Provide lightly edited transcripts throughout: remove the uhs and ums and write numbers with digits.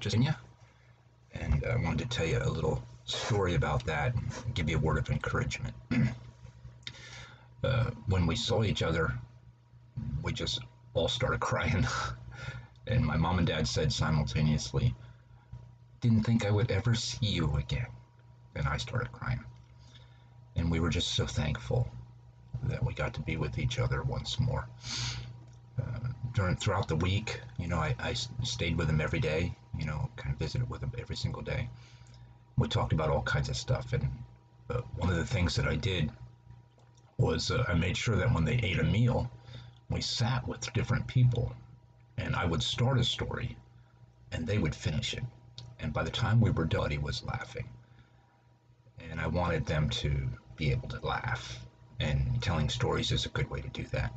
just in you. And I wanted to tell you a little story about that and give you a word of encouragement. When we saw each other, we just all started crying. And my mom and dad said simultaneously, "Didn't think I would ever see you again." And I started crying. And we were just so thankful that we got to be with each other once more. Throughout the week, I stayed with him every day, kind of visited with him every single day. We talked about all kinds of stuff. And one of the things that I did was I made sure that when they ate a meal, we sat with different people, and I would start a story and they would finish it. And by the time we were done, he was laughing. And I wanted them to be able to laugh, and telling stories is a good way to do that.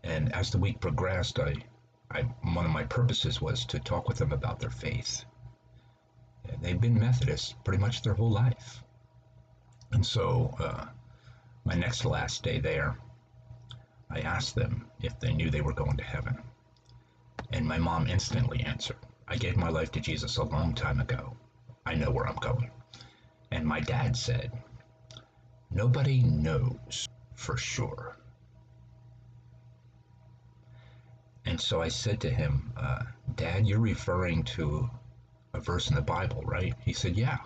And as the week progressed, one of my purposes was to talk with them about their faith. And they've been Methodists pretty much their whole life. And so my next to last day there, I asked them if they knew they were going to heaven. And my mom instantly answered, "I gave my life to Jesus a long time ago. I know where I'm going." And my dad said, "Nobody knows for sure." And so I said to him, "Dad, you're referring to a verse in the Bible, right?" He said, "Yeah."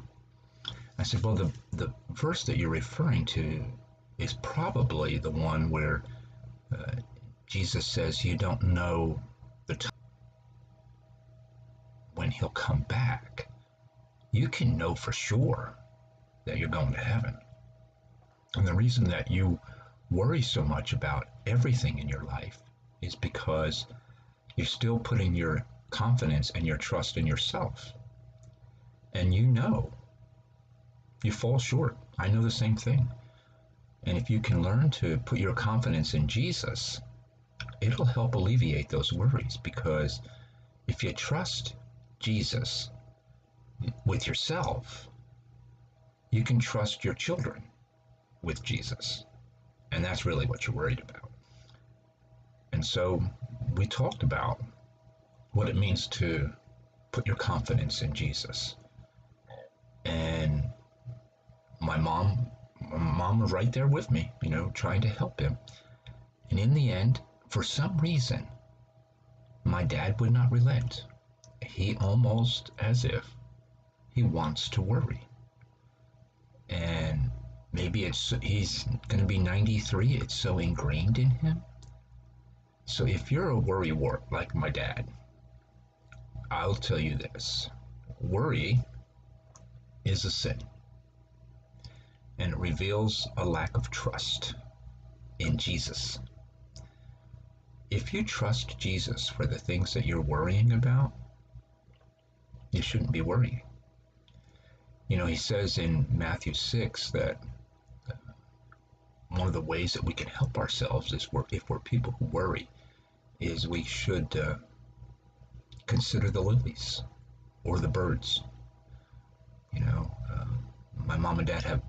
I said, "Well, the verse that you're referring to is probably the one where Jesus says you don't know the time when he'll come back. You can know for sure that you're going to heaven. And the reason that you worry so much about everything in your life is because you're still putting your confidence and your trust in yourself. And you fall short. I know the same thing. And if you can learn to put your confidence in Jesus, it'll help alleviate those worries, because if you trust Jesus with yourself, you can trust your children with Jesus. And that's really what you're worried about. And so we talked about what it means to put your confidence in Jesus. And my mom was right there with me, trying to help him. And in the end, for some reason, my dad would not relent. He almost as if he wants to worry. And maybe he's going to be 93. It's so ingrained in him. So if you're a worrywart like my dad, I'll tell you this. Worry is a sin. And it reveals a lack of trust in Jesus. If you trust Jesus for the things that you're worrying about, you shouldn't be worrying. He says in Matthew 6 that one of the ways that we can help ourselves is if we're people who worry, is we should consider the lilies or the birds. My mom and dad have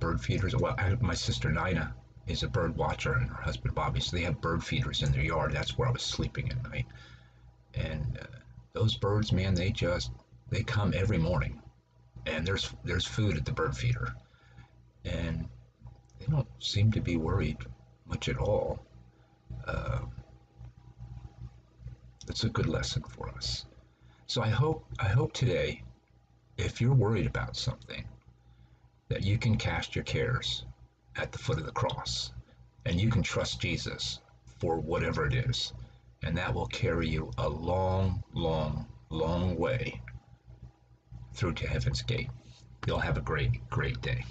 bird feeders. Well, my sister Nina is a bird watcher, and her husband Bobby, so they have bird feeders in their yard. That's where I was sleeping at night. And those birds, man, they come every morning, and there's food at the bird feeder, and they don't seem to be worried much at all. It's a good lesson for us. So I hope today, if you're worried about something, that you can cast your cares at the foot of the cross, and you can trust Jesus for whatever it is, and that will carry you a long, long, long way through to heaven's gate. You'll have a great, great day.